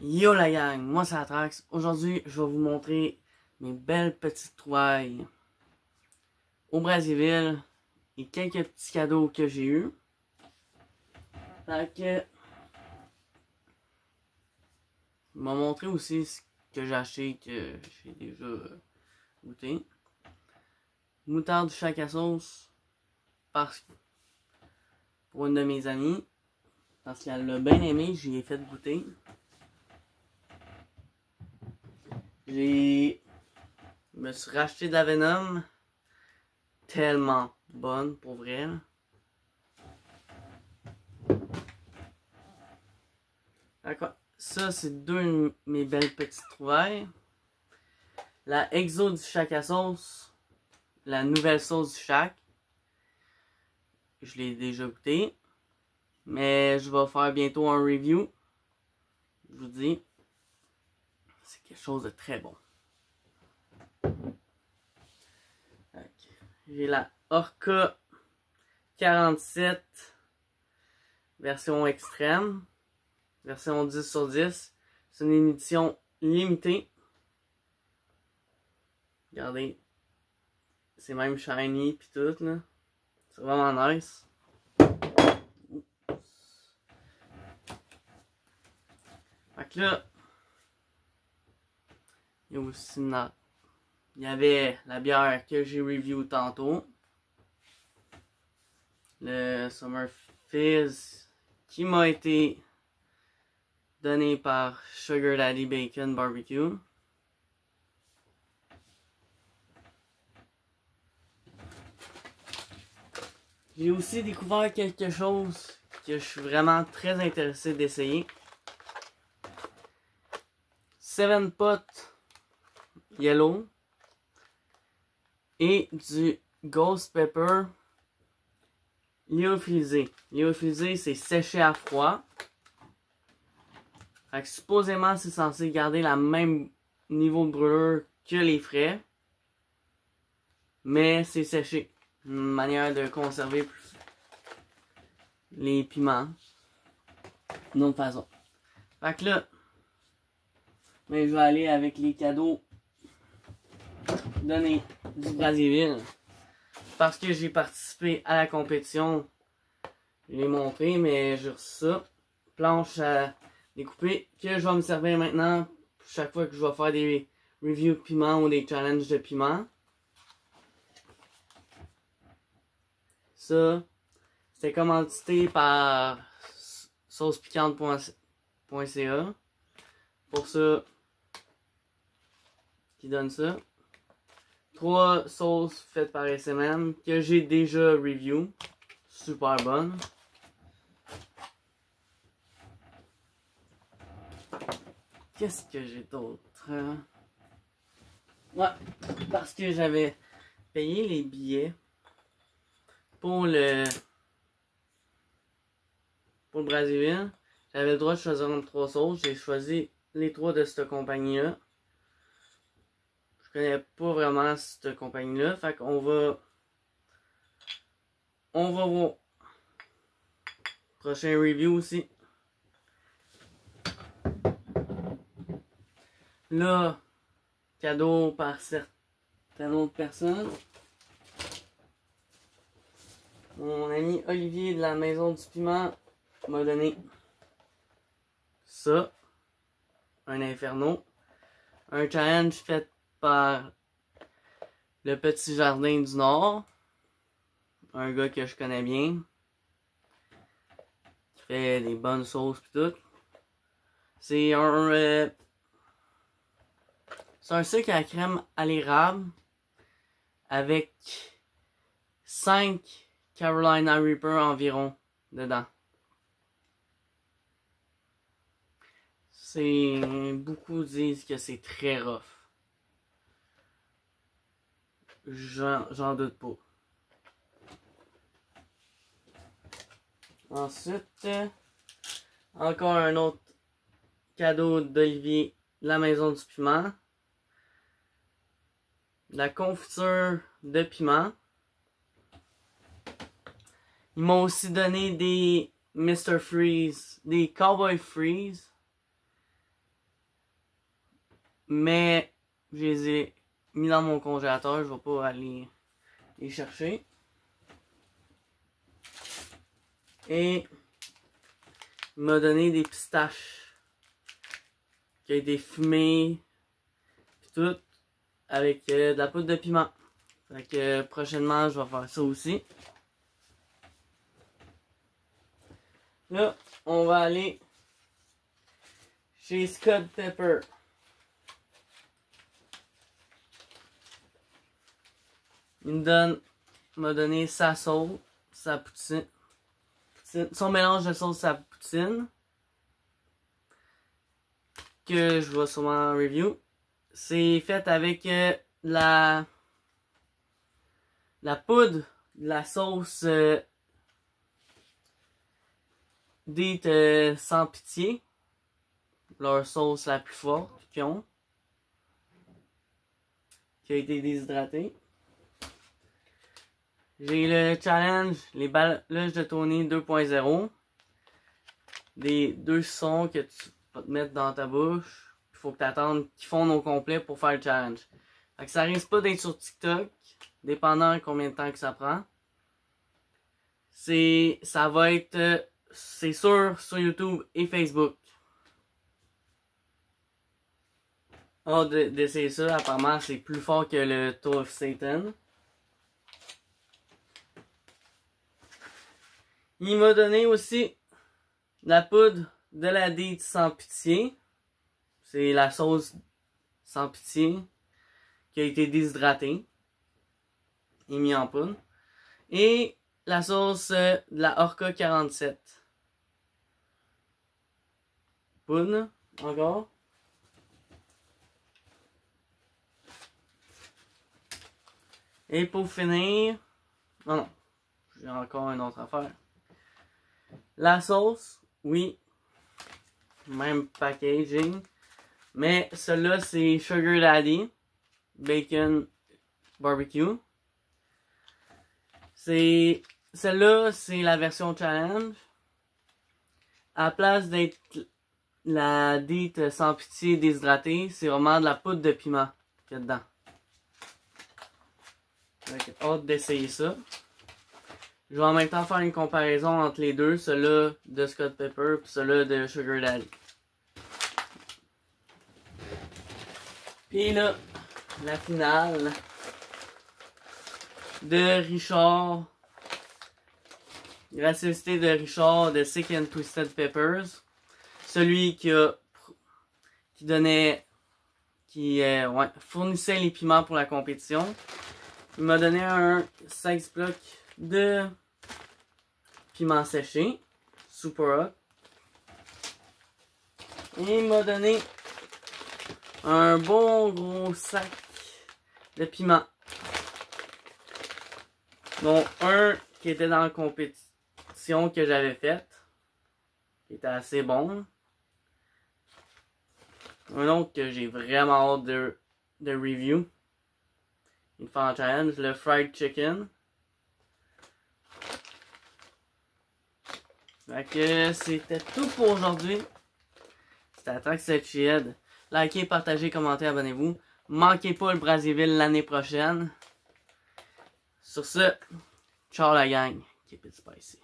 Yo la gang, moi c'est Atrax. Aujourd'hui, je vais vous montrer mes belles petites trouvailles au Brazzaville et quelques petits cadeaux que j'ai eus. Fait que, je vais montrer aussi ce que j'ai acheté que j'ai déjà goûté. Moutarde chac à sauce pour une de mes amies parce qu'elle l'a bien aimé, j'y ai fait goûter. Je me suis racheté de la Venom. Tellement bonne pour vrai. Ça, c'est deux de mes belles petites trouvailles. La Exo du Chac à sauce. La nouvelle sauce du Chac. Je l'ai déjà goûté. Mais je vais faire bientôt un review. Je vous dis. C'est quelque chose de très bon. J'ai la Orca 47. Version extrême. Version 10 sur 10. C'est une édition limitée. Regardez. C'est même shiny pis tout là. C'est vraiment nice. Fait que là, il y a aussi une... Il y avait la bière que j'ai review tantôt. Le Summer Fizz qui m'a été donné par Sugar Daddy Bacon Barbecue. J'ai aussi découvert quelque chose que je suis vraiment très intéressé d'essayer. 7 Pot Yellow et du Ghost Pepper lyophilisé. Lyophilisé, c'est séché à froid. Fait que supposément, c'est censé garder le même niveau de brûlure que les frais. Mais c'est séché. Une manière de conserver les piments. D'une autre façon. Fait que là, mais je vais aller avec les cadeaux donnés du Brazzaville. Parce que j'ai participé à la compétition. Je l'ai montré, mais j'ai reçu ça. Planche à découper que je vais me servir maintenant chaque fois que je vais faire des reviews de piment ou des challenges de piment. Ça, c'était commandité par saucepiquante.ca. Pour ça, qui donne ça. 3 sauces faites par SMM que j'ai déjà review. Super bonne. Qu'est-ce que j'ai d'autre? Ouais, parce que j'avais payé les billets pour le Brazzaville. J'avais le droit de choisir entre 3 sauces. J'ai choisi les 3 de cette compagnie-là. Je connais pas vraiment cette compagnie-là. Fait qu'on va voir. Prochain review aussi. Là, cadeau par certaines autres personnes. Mon ami Olivier de la Maison du Piment m'a donné ça. Un Inferno. Un challenge fait par le Petit Jardin du Nord. Un gars que je connais bien. Qui fait des bonnes sauces pis tout. C'est un sucre à crème à l'érable avec 5 Carolina Reaper environ dedans. Beaucoup disent que c'est très rough. J'en doute pas. Ensuite, encore un autre cadeau d'Olivier, la Maison du Piment. La confiture de piment. Ils m'ont aussi donné des Mr. Freeze, des Cowboy Freeze. mais je les ai mis dans mon congélateur. Je vais pas aller les chercher. Et il m'a donné des pistaches qui a été fumées, pis tout, avec de la poudre de piment. Fait que prochainement, je vais faire ça aussi. Là, on va aller chez Scott Pepper. Il m'a donné sa sauce, sa poutine, son mélange de sauce à poutine, que je vais sûrement review. C'est fait avec la poudre, de la sauce dite sans pitié, leur sauce la plus forte qu'ils ont, qui a été déshydratée. J'ai le challenge, les balloches de Tony 2.0. Des 2 sons que tu vas te mettre dans ta bouche. Il faut que tu attendes qu'ils fondent au complet pour faire le challenge. Fait que ça risque pas d'être sur TikTok, dépendant de combien de temps que ça prend. Ça va être, c'est sûr, sur YouTube et Facebook. D'essayer ça, apparemment c'est plus fort que le Toe of Satan. Il m'a donné aussi la poudre de la dite sans pitié. C'est la sauce sans pitié qui a été déshydratée et mis en poudre. Et la sauce de la Orca 47. Poudre, encore. Et pour finir, non, j'ai encore une autre affaire. La sauce, oui, même packaging, mais celle-là c'est Sugar Daddy Bacon Barbecue. Celle-là c'est la version challenge. À la place d'être la dite sans pitié déshydratée, c'est vraiment de la poudre de piment qu'il y a dedans. J'ai hâte d'essayer ça. Je vais en même temps faire une comparaison entre les deux, celui-là de Scott Pepper et celui-là de Sugar Daddy. Puis là, la finale de Richard. Gracieuseté de Richard de Sick and Twisted Peppers. Celui qui fournissait les piments pour la compétition. Il m'a donné un 16 blocs de piment séché, super hot. Et il m'a donné un bon gros sac de piment. Dont un qui était dans la compétition que j'avais faite, qui était assez bon. Un autre que j'ai vraiment hâte de review. Il fait un challenge, le fried chicken. Fait que c'était tout pour aujourd'hui. C'était Attaque cette chienne. Likez, partagez, commentez, abonnez-vous. Manquez pas le Brazzaville l'année prochaine. Sur ce, ciao la gang. Keep it spicy.